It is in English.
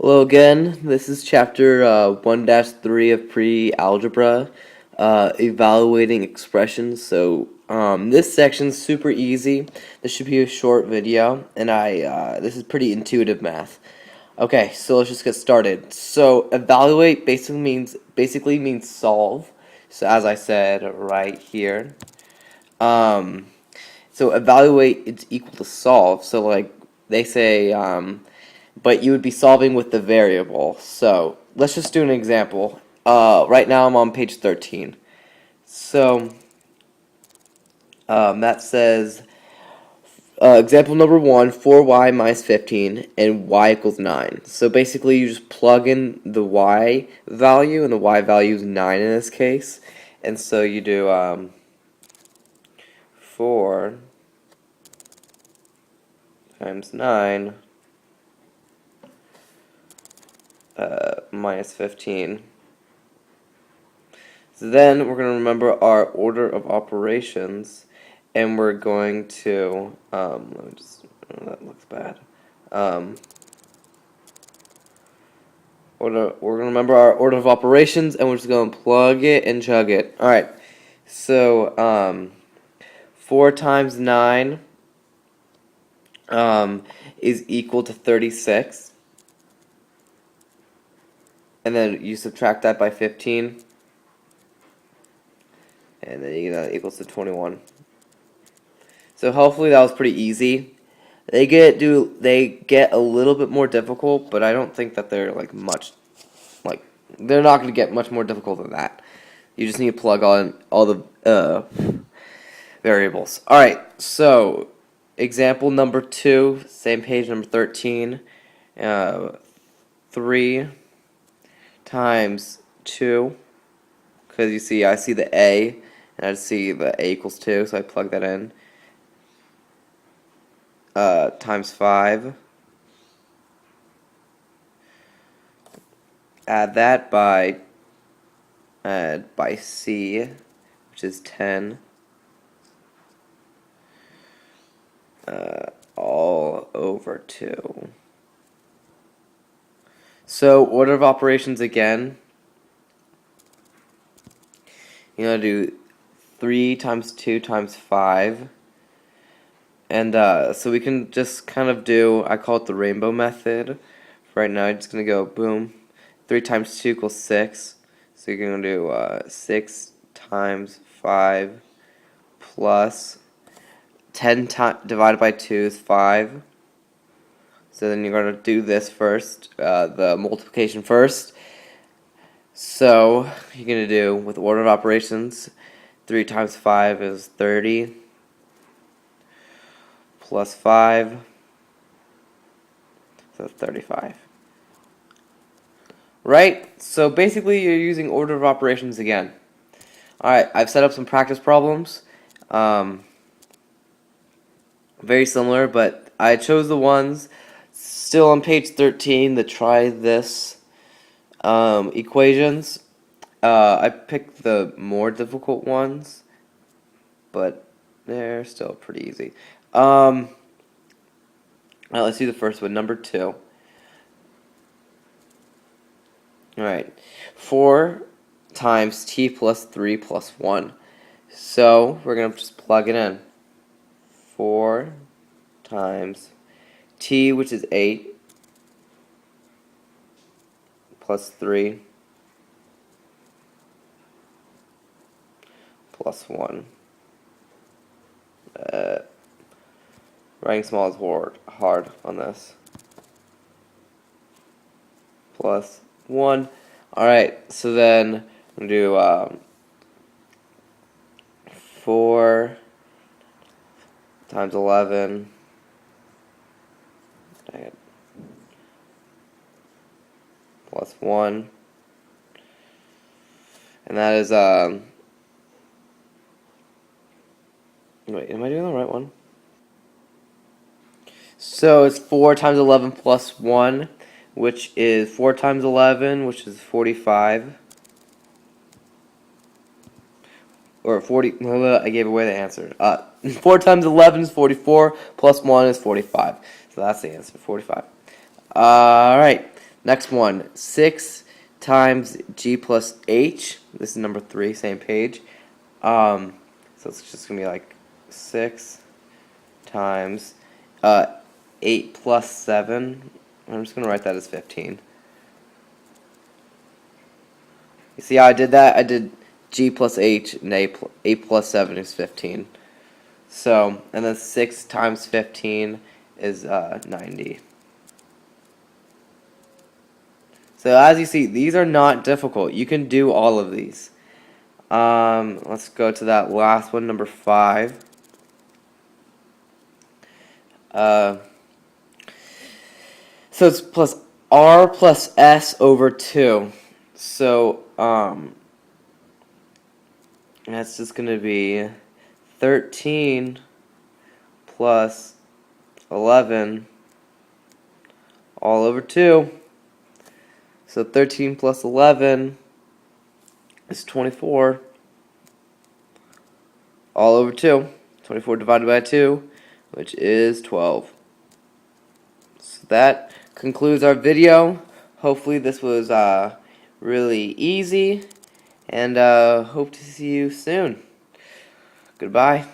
Hello again. This is chapter 1-3 of Pre-Algebra, evaluating expressions. So this section's super easy. This should be a short video, and this is pretty intuitive math. Okay, so let's just get started. So evaluate basically means solve. So as I said right here, um, so evaluate it's equal to solve. So like they say. But you would be solving with the variable. So let's just do an example. Right now I'm on page 13. So that says example number 1, 4y minus 15 and y equals 9. So basically you just plug in the y value, and the y value is 9 in this case. And so you do 4 times 9 minus 15. So then we're going to remember our order of operations, and we're going to, let me just, oh, that looks bad. We're going to remember our order of operations, and we're just going to plug it and chug it. Alright, so 4 times 9 is equal to 36. And then you subtract that by 15. And then you get that equals to 21. So hopefully that was pretty easy. They get a little bit more difficult, but I don't think that they're they're not going to get much more difficult than that. You just need to plug on all the variables. All right, so example number 2, same page, number 13. 3 times 2, because you see I see the a, and I see the a equals 2, so I plug that in. Times 5. Add that by c, which is 10. All over 2. So order of operations again. You're going to do 3 times 2 times 5. And so we can just kind of do, I call it the rainbow method. Right now, I'm just going to go boom. 3 times 2 equals 6. So you're going to do 6 times 5 plus 10 divided by 2 is 5. So then you're going to do this first, the multiplication first. So you're going to do, with order of operations, 3 times 5 is 30. Plus 5, so that's 35. Right? So basically you're using order of operations again. Alright, I've set up some practice problems. Very similar, but I chose the ones still on page 13 that try this equations. I picked the more difficult ones, but they're still pretty easy. Let's do the first one, number 2. Alright, 4 times t plus 3 plus 1. So we're going to just plug it in. 4 times t, which is 8, plus 3 plus 1. Writing small is hard on this. Plus 1. Alright, so then I'm going to do 4 times 11. Dang it. Plus 1. And that is, wait, am I doing the right one? So it's 4 times 11 plus 1, which is 4 times 11, which is 45. Or 40, I gave away the answer. 4 times 11 is 44, plus 1 is 45. So that's the answer, 45. Alright, Next one, 6 times g plus h. This is number 3, same page. So it's just going to be like 6 times 8 plus 7. I'm just going to write that as 15. You see how I did that? I did g plus h, and 8 plus 7 is 15. So, and then 6 times 15 is 90. So as you see, these are not difficult. You can do all of these. Let's go to that last one, number 5. So it's plus r plus s over 2. So that's just going to be 13 plus 11 all over 2. So 13 plus 11 is 24 all over 2. 24 divided by 2, which is 12. So that concludes our video. Hopefully this was really easy, and hope to see you soon. Goodbye.